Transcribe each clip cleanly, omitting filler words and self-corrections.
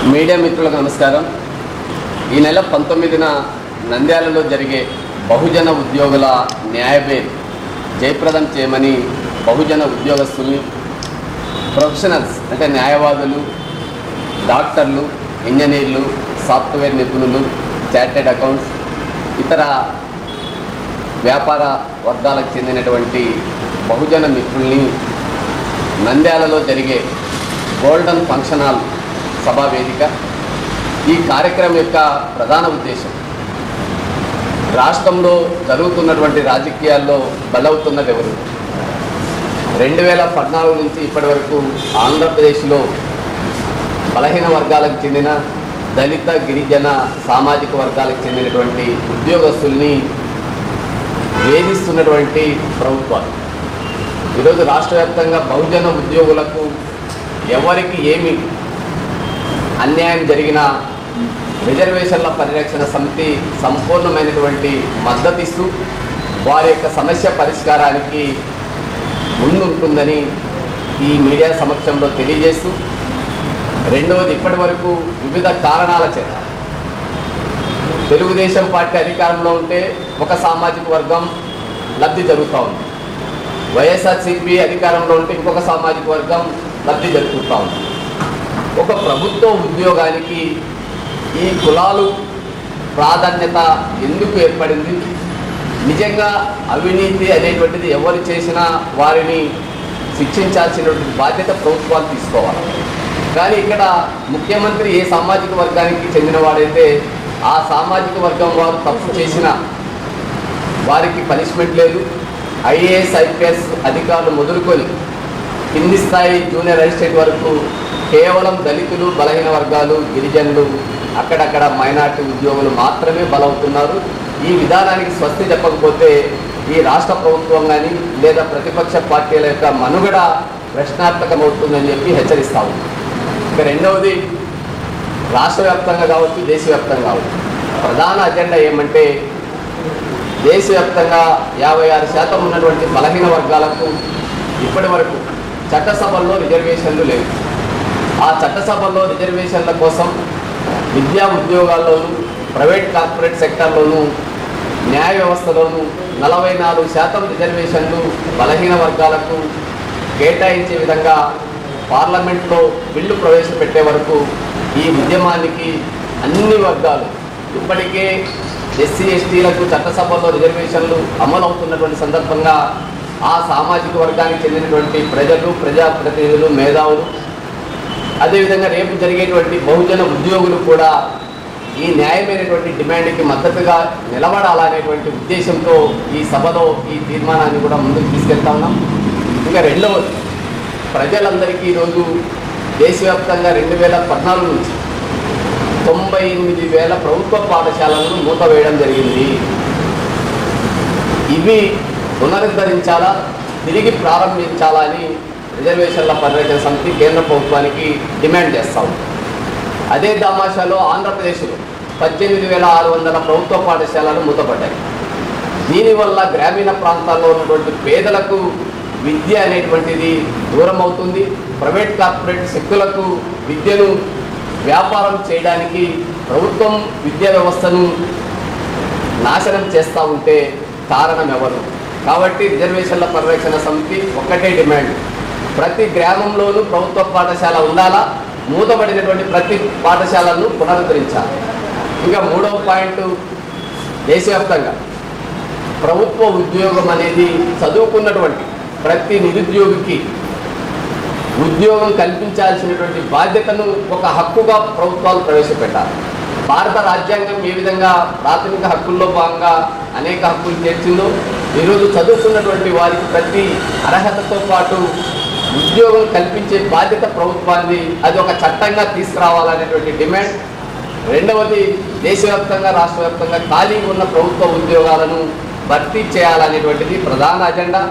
Media మిత్రులకు నమస్కారం. ఈ నెల 19న నంద్యాలలో జరిగే బహుజన ఉద్యోగుల న్యాయబేల్ జయప్రదం చేయమని బహుజన ఉద్యోగస్తుల్ని, ప్రొఫెషనల్స్ అంటే న్యాయవాదులు, డాక్టర్లు, ఇంజనీర్లు, సాఫ్ట్వేర్ నిపుణులు, చార్టెడ్ అకౌంట్స్, ఇతర వ్యాపార వర్గాలకు చెందినటువంటి బహుజన మిత్రుల్ని నంద్యాలలో జరిగే గోల్డెన్ ఫంక్షన్ హాల్ సభా వేదిక. ఈ కార్యక్రమం యొక్క ప్రధాన ఉద్దేశం రాష్ట్రంలో జరుగుతున్నటువంటి రాజకీయాల్లో బలవుతున్నది ఎవరు? 2014 నుంచి ఇప్పటి వరకు ఆంధ్రప్రదేశ్లో బలహీన వర్గాలకు చెందిన దళిత, గిరిజన సామాజిక వర్గాలకు చెందినటువంటి ఉద్యోగస్తుల్ని వేధిస్తున్నటువంటి ప్రభుత్వాలు. ఈరోజు రాష్ట్ర వ్యాప్తంగా బహుజన ఉద్యోగులకు ఎవరికి ఏమి అన్యాయం జరిగినా రిజర్వేషన్ల పరిరక్షణ సమితి సంపూర్ణమైనటువంటి మద్దతిస్తూ వారి యొక్క సమస్య పరిష్కారానికి ముందుంటుందని ఈ మీడియా సమక్షంలో తెలియజేస్తూ, రెండవది, ఇప్పటి వరకు వివిధ కారణాల చేత తెలుగుదేశం పార్టీ అధికారంలో ఉంటే ఒక సామాజిక వర్గం లబ్ధి జరుగుతూ ఉంది, వైఎస్ఆర్సీపీ అధికారంలో ఉంటే ఇంకొక సామాజిక వర్గం లబ్ధి జరుగుతూ ఉంది. ఒక ప్రభుత్వ ఉద్యోగానికి ఈ కులాలు ప్రాధాన్యత ఎందుకు ఏర్పడింది? నిజంగా అవినీతి అనేటువంటిది ఎవరు చేసినా వారిని శిక్షించాల్సినటువంటి బాధ్యత ప్రభుత్వాలు తీసుకోవాలి. కానీ ఇక్కడ ముఖ్యమంత్రి ఏ సామాజిక వర్గానికి చెందినవాడైతే ఆ సామాజిక వర్గం వారు తప్పు చేసినా వారికి పనిష్మెంట్ లేదు. ఐఏఎస్, ఐపీఎస్ అధికారులు మొదలుకొని కింది స్థాయి జూనియర్ అసిస్టెంట్ వరకు కేవలం దళితులు, బలహీన వర్గాలు, గిరిజనులు, అక్కడక్కడ మైనార్టీ ఉద్యోగులు మాత్రమే బలవుతున్నారు. ఈ విధానానికి స్వస్తి చెప్పకపోతే ఈ రాష్ట్ర ప్రభుత్వం కానీ లేదా ప్రతిపక్ష పార్టీల యొక్క మనుగడ ప్రశ్నార్థకమవుతుందని చెప్పి హెచ్చరిస్తా ఉంది. ఇక రెండవది, రాష్ట్ర వ్యాప్తంగా కావచ్చు, దేశవ్యాప్తంగా కావచ్చు, ప్రధాన అజెండా ఏమంటే దేశవ్యాప్తంగా 56% ఉన్నటువంటి బలహీన వర్గాలకు ఇప్పటి వరకు చట్టసభల్లో రిజర్వేషన్లు లేవు. ఆ చట్టసభల్లో రిజర్వేషన్ల కోసం విద్యా ఉద్యోగాల్లోనూ, ప్రైవేట్ కార్పొరేట్ సెక్టార్లోనూ, న్యాయ వ్యవస్థలోనూ 44% రిజర్వేషన్లు బలహీన వర్గాలకు కేటాయించే విధంగా పార్లమెంట్లో బిల్లు ప్రవేశపెట్టే వరకు ఈ ఉద్యమానికి అన్ని వర్గాలు, ఇప్పటికే ఎస్సీ ఎస్టీలకు చట్టసభల్లో రిజర్వేషన్లు అమలవుతున్నటువంటి సందర్భంగా ఆ సామాజిక వర్గానికి చెందినటువంటి ప్రజలు, ప్రజాప్రతినిధులు, మేధావులు, అదేవిధంగా రేపు జరిగేటువంటి బహుజన ఉద్యోగులు కూడా ఈ న్యాయమైనటువంటి డిమాండ్కి మద్దతుగా నిలబడాలనేటువంటి ఉద్దేశంతో ఈ సభలో ఈ తీర్మానాన్ని కూడా ముందుకు తీసుకెళ్తా ఉన్నాం. ఇంకా రెండవది, ప్రజలందరికీ ఈరోజు దేశవ్యాప్తంగా 2014 నుంచి 98,000 ప్రభుత్వ పాఠశాలలను మూతవేయడం జరిగింది. ఇవి పునరుద్ధరించాలా, తిరిగి ప్రారంభించాలా అని రిజర్వేషన్ల పరిరక్షణ సమితి కేంద్ర ప్రభుత్వానికి డిమాండ్ చేస్తాం. అదే తమాషాలో ఆంధ్రప్రదేశ్లో 18,600 ప్రభుత్వ పాఠశాలలు మూతపడ్డాయి. దీనివల్ల గ్రామీణ ప్రాంతాల్లో ఉన్నటువంటి పేదలకు విద్య అనేటువంటిది దూరం అవుతుంది. ప్రైవేట్ కార్పొరేట్ శక్తులకు విద్యను వ్యాపారం చేయడానికి ప్రభుత్వం విద్యా వ్యవస్థను నాశనం చేస్తూ ఉంటే కారణం ఎవరు? కాబట్టి రిజర్వేషన్ల పరిరక్షణ సమితి ఒక్కటే డిమాండ్, ప్రతి గ్రామంలోనూ ప్రభుత్వ పాఠశాల ఉండాలా, మూతబడినటువంటి ప్రతి పాఠశాలను పునరుద్ధరించాలి. ఇంకా మూడవ పాయింట్, దేశవ్యాప్తంగా ప్రభుత్వ ఉద్యోగం అనేది చదువుకున్నటువంటి ప్రతి నిరుద్యోగికి ఉద్యోగం కల్పించాల్సినటువంటి బాధ్యతను ఒక హక్కుగా ప్రభుత్వాలు ప్రవేశపెట్టాలి. భారత రాజ్యాంగం ఏ విధంగా ప్రాథమిక హక్కుల్లో భాగంగా అనేక హక్కులు చేర్చిందో, ఈరోజు చదువుతున్నటువంటి వారికి ప్రతి అర్హతతో పాటు ఉద్యోగం కల్పించే బాధ్యత ప్రభుత్వాన్ని, అది ఒక చట్టంగా తీసుకురావాలనేటువంటి డిమాండ్. రెండవది, దేశవ్యాప్తంగా రాష్ట్ర వ్యాప్తంగా ఖాళీ ఉన్న ప్రభుత్వ ఉద్యోగాలను భర్తీ చేయాలనేటువంటిది ప్రధాన అజెండా.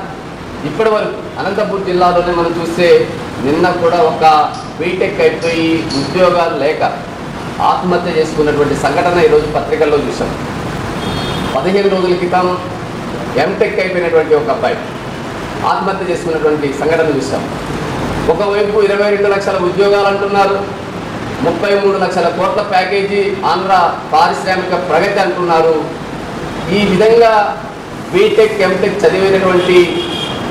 ఇప్పటి వరకు అనంతపురం జిల్లాలోనే మనం చూస్తే నిన్న కూడా ఒక బీటెక్ అయిపోయి ఉద్యోగాలు లేక ఆత్మహత్య చేసుకున్నటువంటి సంఘటన ఈరోజు పత్రికల్లో చూసాం. 15 రోజుల క్రితం ఎంటెక్ అయిపోయినటువంటి ఒక అబ్బాయి ఆత్మహత్య చేసుకున్నటువంటి సంఘటన చూసాం. ఒకవైపు 22 లక్షల ఉద్యోగాలు అంటున్నారు, 33 లక్షల కోట్ల ప్యాకేజీ ఆంధ్ర పారిశ్రామిక ప్రగతి అంటున్నారు. ఈ విధంగా బీటెక్ ఎంటెక్ చదివినటువంటి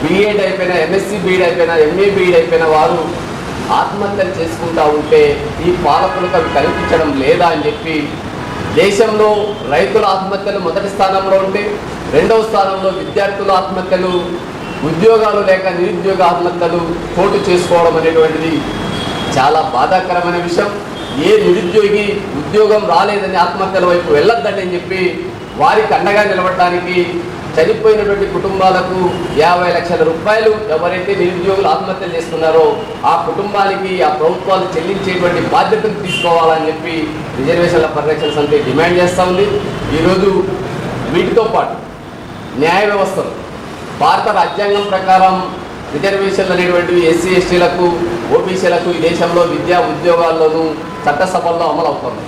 బీఎడ్ అయిపోయిన ఎంఎస్సి బీఎడ్ అయిపోయిన ఎంఏ బీఎడ్ అయిపోయిన వారు ఆత్మహత్యలు చేసుకుంటూ ఉంటే ఈ పాలకులకు అవి కనిపించడం లేదా అని చెప్పి దేశంలో రైతుల ఆత్మహత్యలు మొదటి స్థానంలో ఉంటే రెండవ స్థానంలో విద్యార్థుల ఆత్మహత్యలు, ఉద్యోగాలు లేక నిరుద్యోగ ఆత్మహత్యలు చోటు చేసుకోవడం అనేటువంటిది చాలా బాధాకరమైన విషయం. ఏ నిరుద్యోగి ఉద్యోగం రాలేదని ఆత్మహత్యల వైపు వెళ్ళొద్దండి అని చెప్పి వారికి అండగా నిలబడడానికి చనిపోయినటువంటి కుటుంబాలకు 50 లక్షల రూపాయలు ఎవరైతే నిరుద్యోగులు ఆత్మహత్యలు చేస్తున్నారో ఆ కుటుంబానికి ఆ ప్రభుత్వాలు చెల్లించేటువంటి బాధ్యతను తీసుకోవాలని చెప్పి రిజర్వేషన్ల పరిరక్షణ సమితి డిమాండ్ చేస్తూ ఉంది. ఈరోజు వీటితో పాటు న్యాయ వ్యవస్థలు భారత రాజ్యాంగం ప్రకారం రిజర్వేషన్లు అనేటువంటివి ఎస్సీ ఎస్టీలకు ఓబీసీలకు ఈ దేశంలో విద్యా ఉద్యోగాల్లోనూ చట్టసభల్లో అమలు అవుతుంది.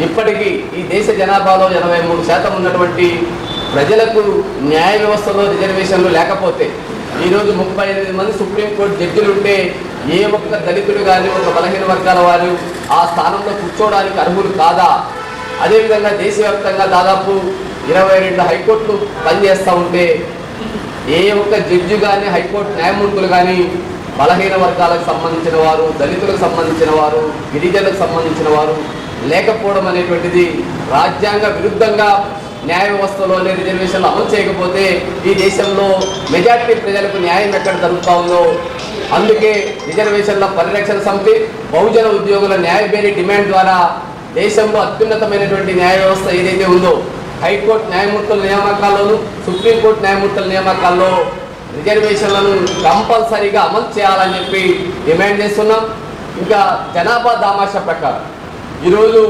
ఇప్పటికీ ఈ దేశ జనాభాలో 83% ఉన్నటువంటి ప్రజలకు న్యాయ వ్యవస్థలో రిజర్వేషన్లు లేకపోతే ఈరోజు 38 మంది సుప్రీంకోర్టు జడ్జిలు ఉంటే ఏ ఒక్క దళితుడు కానీ ఒక బలహీన వర్గాల వారు ఆ స్థానంలో కూర్చోవడానికి అర్హులు కాదా? అదేవిధంగా దేశవ్యాప్తంగా దాదాపు 22 హైకోర్టులు పనిచేస్తూ ఉంటే ఏ ఒక్క జడ్జి కానీ హైకోర్టు న్యాయమూర్తులు కానీ బలహీన వర్గాలకు సంబంధించిన వారు, దళితులకు సంబంధించిన వారు, గిరిజనులకు సంబంధించిన వారు లేకపోవడం అనేటువంటిది రాజ్యాంగ విరుద్ధంగా న్యాయ వ్యవస్థలోనే రిజర్వేషన్లు అమలు చేయకపోతే ఈ దేశంలో మెజార్టీ ప్రజలకు న్యాయం ఎక్కడ జరుగుతూ ఉందో అందుకే రిజర్వేషన్ల పరిరక్షణ సమితి బహుజన ఉద్యోగుల న్యాయ బేరీ డిమాండ్ ద్వారా దేశంలో అత్యున్నతమైనటువంటి న్యాయ వ్యవస్థ ఏదైతే ఉందో హైకోర్టు న్యాయమూర్తుల నియామకాల్లోనూ సుప్రీంకోర్టు న్యాయమూర్తుల నియామకాల్లో రిజర్వేషన్లను కంపల్సరీగా అమలు చేయాలని చెప్పి డిమాండ్ చేస్తున్నాం. ఇంకా జనాభా దామాషా ప్రకారం ఈరోజు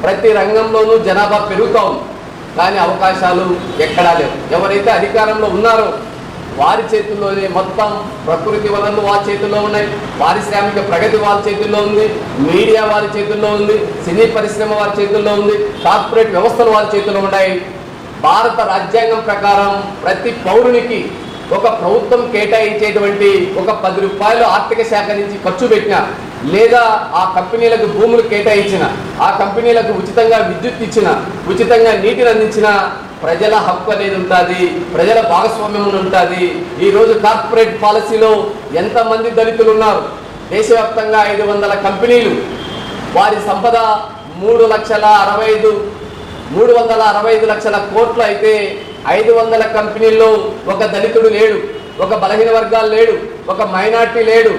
ప్రతి రంగంలోనూ జనాభా పెరుగుతూ ఉంది, కానీ అవకాశాలు ఎక్కడా లేవు. ఎవరైతే అధికారంలో ఉన్నారో వారి చేతుల్లోనే మొత్తం ప్రకృతి వనరులు వారి చేతుల్లో ఉన్నాయి, పారిశ్రామిక ప్రగతి వారి చేతుల్లో ఉంది, మీడియా వారి చేతుల్లో ఉంది, సినీ పరిశ్రమ వారి చేతుల్లో ఉంది, కార్పొరేట్ వ్యవస్థలు వారి చేతుల్లో ఉన్నాయి. భారత రాజ్యాంగం ప్రకారం ప్రతి పౌరునికి ఒక ప్రభుత్వం కేటాయించేటువంటి ఒక 10 రూపాయలు ఆర్థిక శాఖ నుంచి ఖర్చు పెట్టిన లేదా ఆ కంపెనీలకు భూములు కేటాయించిన, ఆ కంపెనీలకు ఉచితంగా విద్యుత్ ఇచ్చిన, ఉచితంగా నీటిని అందించిన ప్రజల హక్కు అనేది ఉంటుంది, ప్రజల భాగస్వామ్యం ఉంటుంది. ఈరోజు కార్పొరేట్ పాలసీలో ఎంతమంది దళితులు ఉన్నారు? దేశవ్యాప్తంగా 500 కంపెనీలు, వారి సంపద 365 లక్షల కోట్లు అయితే 500 కంపెనీల్లో ఒక దళితుడు లేడు, ఒక బలహీన వర్గాలు లేడు, ఒక మైనార్టీ లేడు,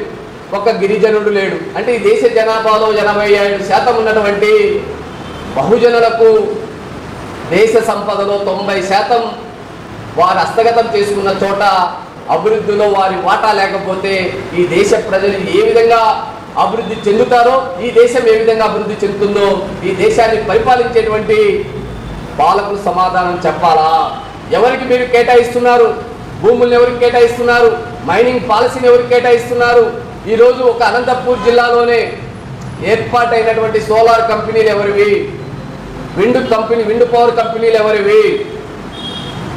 ఒక గిరిజనుడు లేడు. అంటే ఈ దేశ జనాభాలో 87% ఉన్నటువంటి బహుజనులకు దేశ సంపదలో 90% వారు హస్తగతం చేసుకున్న చోట అభివృద్ధిలో వారి వాటా లేకపోతే ఈ దేశ ప్రజలు ఏ విధంగా అభివృద్ధి చెందుతారో, ఈ దేశం ఏ విధంగా అభివృద్ధి చెందుతుందో ఈ దేశాన్ని పరిపాలించేటువంటి పాలకులు సమాధానం చెప్పాలా? ఎవరికి మీరు కేటాయిస్తున్నారు? భూములను ఎవరికి కేటాయిస్తున్నారు? మైనింగ్ పాలసీని ఎవరికి కేటాయిస్తున్నారు? ఈరోజు ఒక అనంతపూర్ జిల్లాలోనే ఏర్పాటైనటువంటి సోలార్ కంపెనీలు ఎవరివి? విండ్ పవర్ కంపెనీలు ఎవరివి?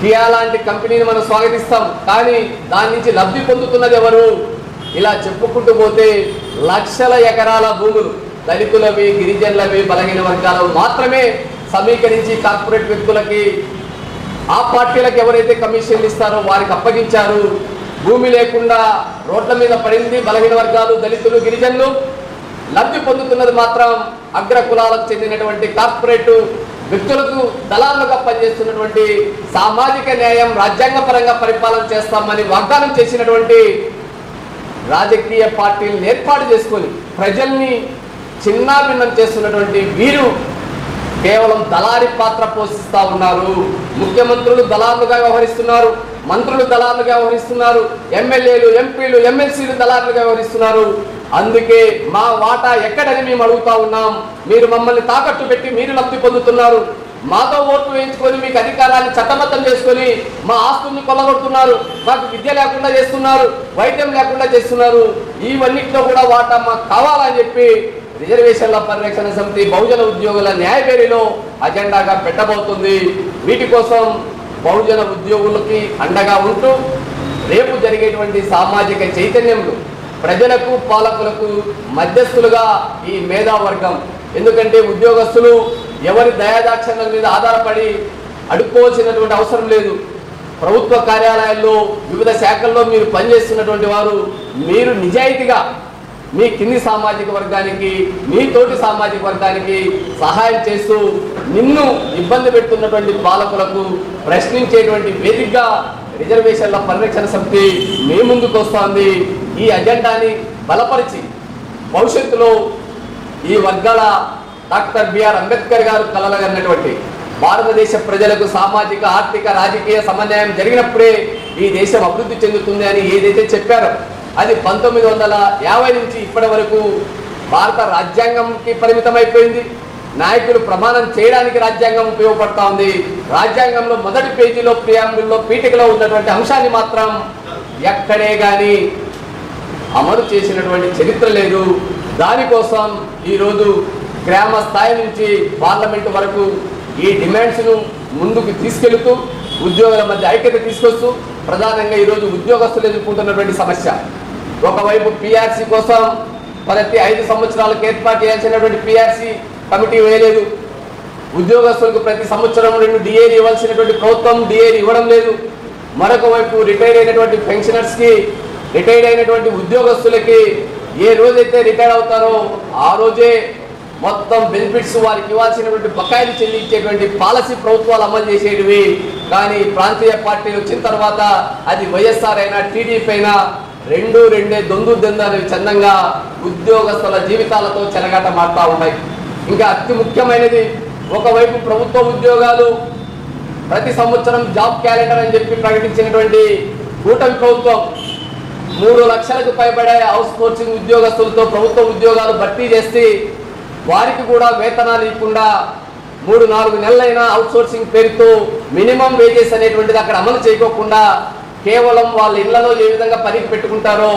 కియా లాంటి కంపెనీని మనం స్వాగతిస్తాం, కానీ దాని నుంచి లబ్ధి పొందుతున్నది ఎవరు? ఇలా చెప్పుకుంటూ పోతే లక్షల ఎకరాల భూములు దళితులవి, గిరిజనులవి, బలహీన వర్గాలు మాత్రమే సమీకరించి కార్పొరేట్ వ్యక్తులకి, ఆ పార్టీలకు ఎవరైతే కమిషన్లు ఇస్తారో వారికి అప్పగించారు. భూమి లేకుండా రోడ్ల మీద పడింది బలహీన వర్గాలు, దళితులు, గిరిజనులు. లబ్ధి పొందుతున్నది మాత్రం అగ్ర కులాలకు చెందినటువంటి కార్పొరేట్ వ్యక్తులకు దళాలుగా పనిచేస్తున్నటువంటి సామాజిక న్యాయం రాజ్యాంగపరంగా పరిపాలన చేస్తామని వాగ్దానం చేసినటువంటి రాజకీయ పార్టీలను ఏర్పాటు చేసుకొని ప్రజల్ని చిన్నాభిన్నం చేస్తున్నటువంటి వీరు కేవలం దళారి పాత్ర పోషిస్తూ ఉన్నారు. ముఖ్యమంత్రులు దళారులుగా వ్యవహరిస్తున్నారు, మంత్రులు దళారులుగా వ్యవహరిస్తున్నారు, ఎమ్మెల్యేలు, ఎంపీలు, ఎమ్మెల్సీలు దళారులుగా వ్యవహరిస్తున్నారు. అందుకే మా వాటా ఎక్కడని మేము అడుగుతా ఉన్నాం. మీరు మమ్మల్ని తాకట్టు పెట్టి మీరు లబ్ధి పొందుతున్నారు, మాతో ఓట్లు వేయించుకొని మీకు అధికారాన్ని చట్టబద్ధం చేసుకొని మా ఆస్తుల్ని కొల్లగొడుతున్నారు, మాకు విద్య లేకుండా చేస్తున్నారు, వైద్యం లేకుండా చేస్తున్నారు. ఇవన్నిట్లో కూడా వాటా మాకు కావాలని చెప్పి రిజర్వేషన్ల పరిరక్షణ సమితి బహుజన ఉద్యోగుల న్యాయబేరీలో అజెండాగా పెట్టబోతుంది. వీటి కోసం బహుజన ఉద్యోగులకి అండగా ఉంటూ రేపు జరిగేటువంటి సామాజిక చైతన్యంలో ప్రజలకు పాలకులకు మధ్యస్థులుగా ఈ మేధావర్గం. ఎందుకంటే ఉద్యోగస్తులు ఎవరి దయాదాక్షణ్యాల మీద ఆధారపడి అడుక్కోవాల్సినటువంటి అవసరం లేదు. ప్రభుత్వ కార్యాలయాల్లో వివిధ శాఖల్లో మీరు పనిచేస్తున్నటువంటి వారు మీరు నిజాయితీగా మీ కింది సామాజిక వర్గానికి, మీ తోటి సామాజిక వర్గానికి సహాయం చేస్తూ నిన్ను ఇబ్బంది పెడుతున్నటువంటి పాలకులకు ప్రశ్నించేటువంటి వేదికగా రిజర్వేషన్ల పరిరక్షణ సమితి మీ ముందుకు వస్తోంది. ఈ అజెండాని బలపరిచి భవిష్యత్తులో ఈ వర్గాల డాక్టర్ బిఆర్ అంబేద్కర్ గారు కలలుగన్నటువంటి భారతదేశ ప్రజలకు సామాజిక, ఆర్థిక, రాజకీయ సమన్వయం జరిగినప్పుడే ఈ దేశం అభివృద్ధి చెందుతుంది అని ఏదైతే చెప్పారో అది 1950 నుంచి ఇప్పటి వరకు భారత రాజ్యాంగంకి పరిమితమైపోయింది. నాయకులు ప్రమాణం చేయడానికి రాజ్యాంగం ఉపయోగపడతా ఉంది. రాజ్యాంగంలో మొదటి పేజీలో ప్రియాంబుల్లో పీఠికలో ఉన్నటువంటి అంశాన్ని మాత్రం ఎక్కడే కానీ అమలు చేసినటువంటి చరిత్ర లేదు. దానికోసం ఈరోజు గ్రామ స్థాయి నుంచి పార్లమెంటు వరకు ఈ డిమాండ్స్ను ముందుకు తీసుకెళ్తూ ఉద్యోగుల మధ్య ఐక్యత తీసుకొస్తూ ప్రధానంగా ఈరోజు ఉద్యోగస్తులు ఎదుర్కొంటున్నటువంటి సమస్య, ఒకవైపు పిఆర్సీ కోసం ప్రతి 5 సంవత్సరాలకు ఏర్పాటు చేయాల్సినటువంటి పిఆర్సీ కమిటీ వేయలేదు. ఉద్యోగస్తులకు ప్రతి సంవత్సరం 2 డిఏలు ఇవ్వాల్సినటువంటి ప్రభుత్వం డిఏలు ఇవ్వడం లేదు. మరొక వైపు రిటైర్ అయినటువంటి పెన్షనర్స్కి, రిటైర్డ్ అయినటువంటి ఉద్యోగస్తులకి ఏ రోజైతే రిటైర్ అవుతారో ఆ రోజే మొత్తం బెనిఫిట్స్ వారికి ఇవ్వాల్సినటువంటి బకాయిలు చెల్లించేటువంటి పాలసీ ప్రభుత్వాలు అమలు చేసేటివి. కానీ ప్రాంతీయ పార్టీలు వచ్చిన తర్వాత అది వైఎస్ఆర్ అయినా టీడీపీ అయినా రెండే దొందు చందంగా ఉద్యోగస్తుల జీవితాలతో చెలగాట మారుతూ ఉన్నాయి. ఇంకా అతి ముఖ్యమైనది, ఒకవైపు ప్రభుత్వ ఉద్యోగాలు ప్రతి సంవత్సరం జాబ్ క్యాలెండర్ అని చెప్పి ప్రకటించినటువంటి కూటమి ప్రభుత్వం 3 లక్షలకు పైబడే హౌస్ సోర్సింగ్ ఉద్యోగస్తులతో ప్రభుత్వ ఉద్యోగాలు భర్తీ చేసి వారికి కూడా వేతనాలు ఇవ్వకుండా 3-4 నెలలైనా అవుట్ సోర్సింగ్ పేరుతో మినిమం వేజెస్ అనేటువంటిది అక్కడ అమలు చేయకోకుండా కేవలం వాళ్ళ ఇళ్లలో ఏ విధంగా పనికి పెట్టుకుంటారో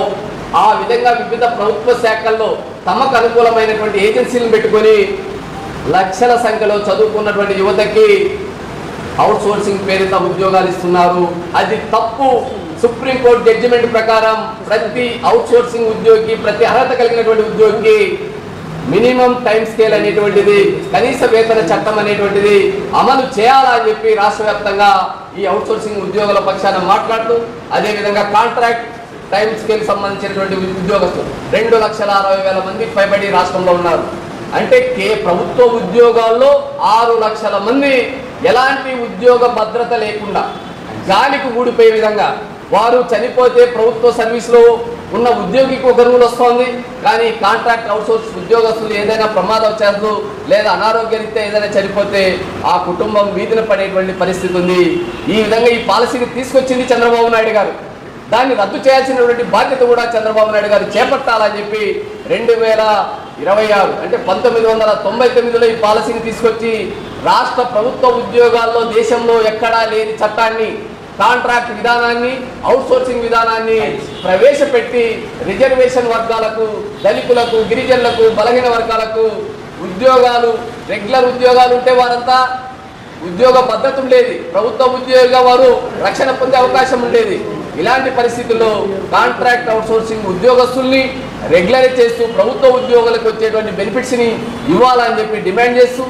ఆ విధంగా వివిధ ప్రభుత్వ శాఖల్లో తమకు అనుకూలమైనటువంటి ఏజెన్సీలను పెట్టుకొని లక్షల సంఖ్యలో చదువుకున్నటువంటి యువతకి అవుట్ సోర్సింగ్ పేరుతో ఉద్యోగాలు ఇస్తున్నారు. అది తప్పు. సుప్రీంకోర్టు జడ్జిమెంట్ ప్రకారం ప్రతి అవుట్ సోర్సింగ్ ఉద్యోగి, ప్రతి అర్హత కలిగినటువంటి ఉద్యోగికి మినిమం టైం స్కేల్ అనేటువంటిది, కనీస వేతన చట్టం అనేటువంటిది అమలు చేయాలని చెప్పి రాష్ట్ర వ్యాప్తంగా ఈ అవుట్ సోర్సింగ్ ఉద్యోగుల పక్షాన మాట్లాడుతూ, అదేవిధంగా కాంట్రాక్ట్ టైం స్కేల్ సంబంధించినటువంటి ఉద్యోగస్తులు 2,60,000 మంది పైబడి రాష్ట్రంలో ఉన్నారు. అంటే ప్రభుత్వ ఉద్యోగాల్లో 6 లక్షల మంది ఎలాంటి ఉద్యోగ భద్రత లేకుండా గాలికి ఊడిపోయే విధంగా, వారు చనిపోతే ప్రభుత్వ సర్వీస్లో ఉన్న ఉద్యోగికి ఒక రూల్ వస్తుంది, కానీ కాంట్రాక్ట్ అవుట్సోర్స్ ఉద్యోగస్తులు ఏదైనా ప్రమాదవశాత్తు లేదా అనారోగ్యరీత్యా ఏదైనా చనిపోతే ఆ కుటుంబం వీధిన పడేటువంటి పరిస్థితి ఉంది. ఈ విధంగా ఈ పాలసీని తీసుకొచ్చింది చంద్రబాబు నాయుడు గారు. దాన్ని రద్దు చేయాల్సినటువంటి బాధ్యత కూడా చంద్రబాబు నాయుడు గారు చేపట్టాలని చెప్పి 2026 అంటే 1999లో ఈ పాలసీని తీసుకొచ్చి రాష్ట్ర ప్రభుత్వ ఉద్యోగాల్లో దేశంలో ఎక్కడా లేని చట్టాన్ని, కాంట్రాక్ట్ విధానాన్ని, అవుట్ సోర్సింగ్ విధానాన్ని ప్రవేశపెట్టి రిజర్వేషన్ వర్గాలకు, దళితులకు, గిరిజనులకు, బలహీన వర్గాలకు ఉద్యోగాలు, రెగ్యులర్ ఉద్యోగాలు ఉంటే వారంతా ఉద్యోగ భద్రత ఉండేది, ప్రభుత్వ ఉద్యోగిగా వారు రక్షణ పొందే అవకాశం ఉండేది. ఇలాంటి పరిస్థితుల్లో కాంట్రాక్ట్ అవుట్ సోర్సింగ్ ఉద్యోగస్తుల్ని రెగ్యులరైజ్ చేస్తూ ప్రభుత్వ ఉద్యోగులకు వచ్చేటువంటి బెనిఫిట్స్ని ఇవ్వాలని చెప్పి డిమాండ్ చేస్తూ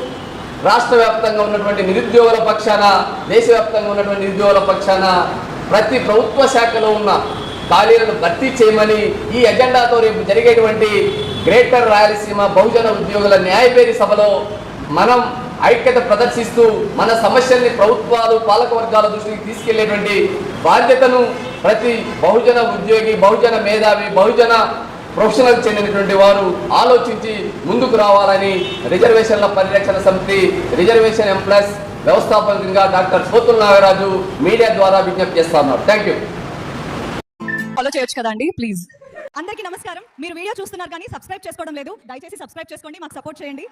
రాష్ట్ర వ్యాప్తంగా ఉన్నటువంటి నిరుద్యోగుల పక్షాన, దేశవ్యాప్తంగా ఉన్నటువంటి నిరుద్యోగుల పక్షాన ప్రతి ప్రభుత్వ శాఖలో ఉన్న ఖాళీలను భర్తీ చేయమని ఈ ఎజెండాతో రేపు జరిగేటువంటి గ్రేటర్ రాయలసీమ బహుజన ఉద్యోగుల న్యాయపేరి సభలో మనం ఐక్యత ప్రదర్శిస్తూ మన సమస్యల్ని ప్రభుత్వాలు, పాలక వర్గాల దృష్టికి తీసుకెళ్లేటువంటి బాధ్యతను ప్రతి బహుజన ఉద్యోగి, బహుజన మేధావి, బహుజన ప్రొఫెషనల్ చెందినటువంటి వారు ఆలోచించి ముందుకు రావాలని రిజర్వేషన్ల పరిరక్షణ సమితి రిజర్వేషన్ ఎంప్లాయీస్ వ్యవస్థాపకంగా డాక్టర్ పోతుల నాగరాజు మీడియా ద్వారా విజ్ఞప్తి చేస్తున్నారు. Thank you. ఫాలో చేయొచ్చు కదండి ప్లీజ్. అందరికీ నమస్కారం. మీరు వీడియో చూస్తున్నారు కానీ సబ్స్క్రైబ్ చేసుకోవడం లేదు. దయచేసి సబ్స్క్రైబ్ చేసుకోండి, మాకు సపోర్ట్ చేయండి.